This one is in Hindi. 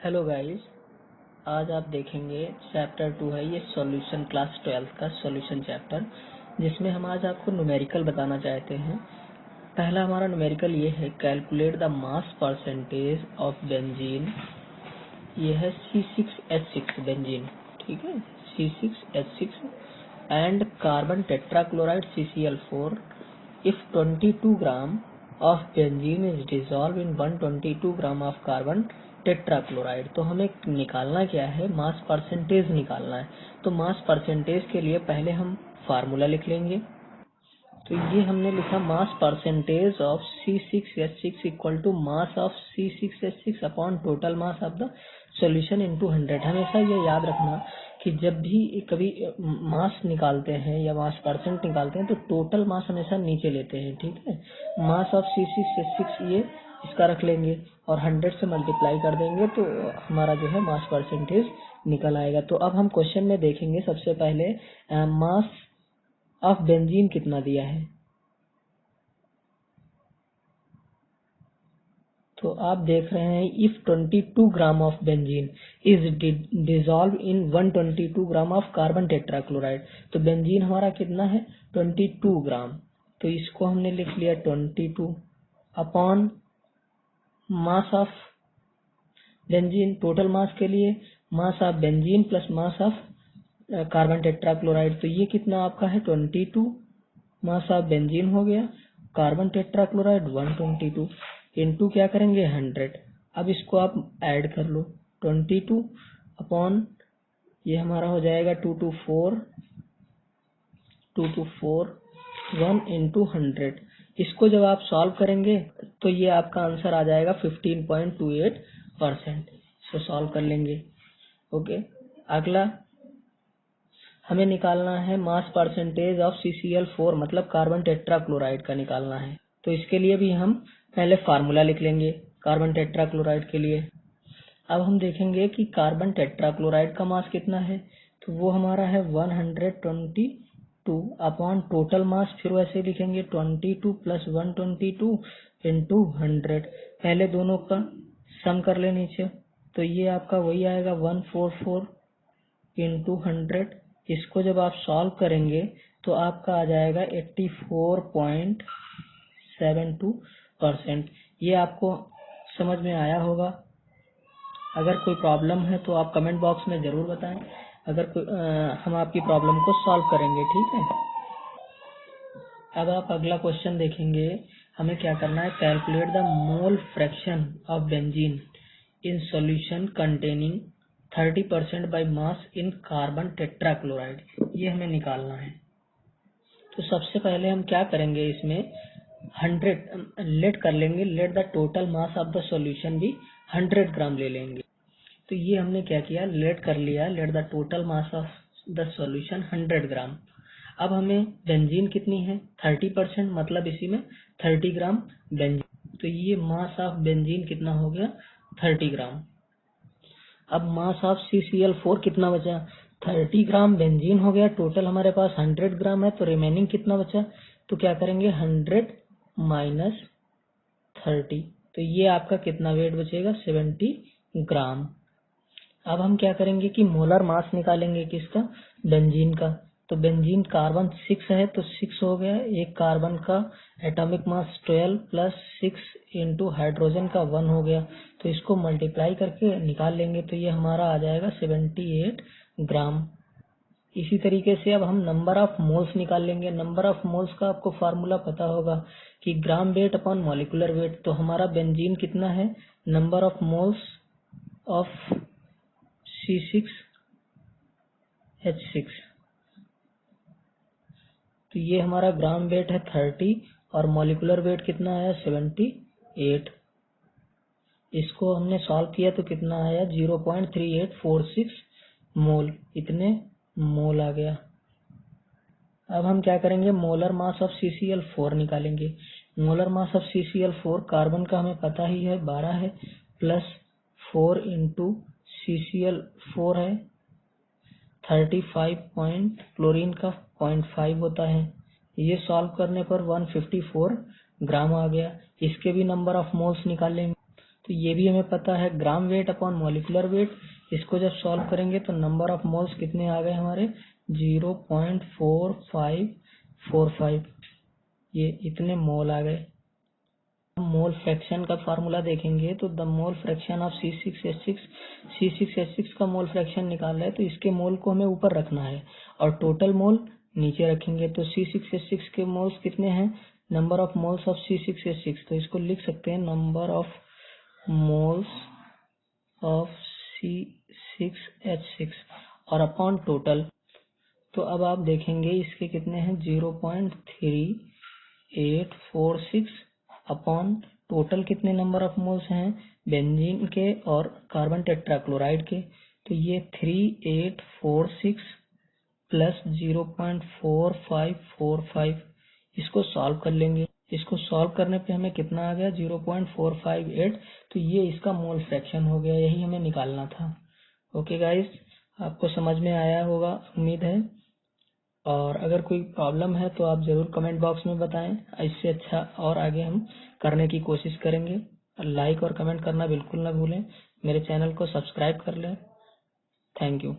हेलो गाइस, आज आप देखेंगे चैप्टर 2 है ये सॉल्यूशन क्लास 12 का सॉल्यूशन चैप्टर, जिसमें हम आज आपको न्यूमेरिकल बताना चाहते हैं। पहला हमारा न्यूमेरिकल ये है, calculate the mass percentage of benzene. ये है C6H6 बेंजीन, ठीक है, C6H6 and carbon tetrachloride CCl4 if 22 gram of benzene is dissolved in 122 gram of carbon tetrachloride. तो हमें निकालना क्या है, मास परसेंटेज निकालना है। तो मास परसेंटेज के लिए पहले हम फार्मूला लिख लेंगे। तो ये हमने लिखा mass percentage of C6H6 equal to mass of C6H6 upon total mass of the solution into 100। हमेशा ये याद रखना कि जब भी कभी मास निकालते हैं या मास परसेंट निकालते हैं तो टोटल मास हमेशा नीचे लेते हैं, ठीक है। मास ऑफ C6H6 ये इसका रख लेंगे और 100 से मल्टीप्लाई कर देंगे तो हमारा जो है मास परसेंटेज निकल आएगा। तो अब हम क्वेश्चन में देखेंगे सबसे पहले मास ऑफ बेंजीन कितना दिया है। तो आप देख रहे हैं if 22 gram of benzene is dissolve in 122 gram of carbon tetrachloride. तो बेंजीन हमारा कितना है, 22 ग्राम। तो इसको हमने लिख लिया 22 upon mass of benzene. Total mass के लिए mass of benzene plus mass of carbon tetrachloride. तो ये कितना आपका है 22 मास ऑफ बेंजीन हो गया, कार्बन टेट्राक्लोराइड 122 इनटू क्या करेंगे 100। अब इसको आप ऐड कर लो 22 अपॉन ये हमारा हो जाएगा 224 1 इंटू 100। इसको जब आप सॉल्व करेंगे तो ये आपका आंसर आ जाएगा 15.28%। इसको सॉल्व कर लेंगे। ओके, अगला हमें निकालना है मास परसेंटेज ऑफ CCl4 मतलब कार्बन टेट्राक्लोराइड का निकालना है। तो इसके लिए भी हम पहले फार्मूला लिख लेंगे कार्बन टेट्राक्लोराइड के लिए। अब हम देखेंगे कि कार्बन टेट्राक्लोराइड का मास कितना है। तो वो हमारा है 122 अपॉन टोटल मास, फिर वैसे लिखेंगे 22 प्लस 122 इंटू 100। पहले दोनों का सम कर ले नीचे, तो ये आपका वही आएगा 144 इंटू 100। इसको जब आप सॉल्व करेंगे तो आपका आ जाएगा 84.72%। ये आपको समझ में आया होगा। अगर कोई प्रॉब्लम है तो आप कमेंट बॉक्स में ज़रूर बताएं। अगर हम आपकी प्रॉब्लम को सॉल्व करेंगे, ठीक है। अब आप अगला क्वेश्चन देखेंगे। हमें क्या करना है, calculate the mole fraction of benzene in solution containing 30% by mass in carbon tetrachloride. ये हमें निकालना है। तो सबसे पहले हम क्या करेंगे, इसमें 100 लेट कर लेंगे, let the total mass of the solution भी 100 ग्राम ले लेंगे। तो ये हमने क्या किया, लेट कर लिया, let the total mass of the solution 100 ग्राम। अब हमें बेंजीन कितनी है 30%, मतलब इसी में 30 ग्राम बेंजीन। तो ये मास ऑफ बेंजीन कितना हो गया 30 ग्राम। अब मास ऑफ CCl4 कितना बचा, 30 ग्राम बेंजीन हो गया, टोटल हमारे पास 100 ग्राम है। तो रिमेनिंग कितना बचा, तो क्या करेंगे 100 माइनस 30। तो ये आपका कितना वेट बचेगा 70 ग्राम। अब हम क्या करेंगे कि मोलर मास निकालेंगे किसका, बेंजीन का। तो बेंजीन कार्बन 6 है तो 6 हो गया, एक कार्बन का atomic mass 12 plus 6 into hydrogen का 1 हो गया। तो इसको मल्टीप्लाई करके निकाल लेंगे तो ये हमारा आ जाएगा 78 ग्राम। इसी तरीके से अब हम नंबर ऑफ मोल्स निकाल लेंगे। नंबर ऑफ मोल्स का आपको फार्मूला पता होगा कि gram weight upon molecular weight. तो हमारा बेंजीन कितना है, number of moles of C6H6। तो ये हमारा ग्राम वेट है 30 और मॉलिक्यूलर वेट कितना आया 78। इसको हमने सॉल्व किया तो कितना आया 0.3846 मोल, इतने मोल आ गया। अब हम क्या करेंगे, मोलर मास ऑफ CCl4 निकालेंगे। Molar mass of CCl4 carbon का हमें पता ही है 12 है, प्लस 4 इंटू CCl4 है 35 पॉइंट, क्लोरीन का 0.5 होता है। ये सॉल्व करने पर 154 ग्राम आ गया। इसके भी नंबर ऑफ मोल्स निकाल लेंगे। तो ये भी हमें पता है, gram weight upon molecular weight. इसको जब सॉल्व करेंगे तो नंबर ऑफ मोल्स कितने आ गए हमारे, 0.4545। ये इतने मोल आ गए। मोल फ्रैक्शन का फार्मूला देखेंगे तो the mole fraction of C6H6 का मोल फ्रैक्शन निकाल रहे हैं, तो इसके मोल को हमें ऊपर रखना है और टोटल मोल नीचे रखेंगे। तो C6H6 के मोल्स कितने हैं, number of moles of C6H6, तो इसको लिख सकते हैं number of moles of C6H6 और अपॉन टोटल। तो अब आप देखेंगे इसके कितने हैं, 0.3846 अपॉन टोटल कितने नंबर ऑफ मोल्स हैं बेंजीन के और कार्बन टेट्राक्लोराइड के, तो ये 3846 प्लस 0.4545। इसको सॉल्व कर लेंगे। इसको सॉल्व करने पे हमें कितना आ गया, 0.458। तो ये इसका मोल फ्रैक्शन हो गया, यही हमें निकालना था। ओके गाइस, आपको समझ में आया होगा उम्मीद है। और अगर कोई प्रॉब्लम है तो आप ज़रूर कमेंट बॉक्स में बताएं, इससे अच्छा और आगे हम करने की कोशिश करेंगे। लाइक और कमेंट करना बिल्कुल ना भूलें, मेरे चैनल को सब्सक्राइब कर लें। Thank you.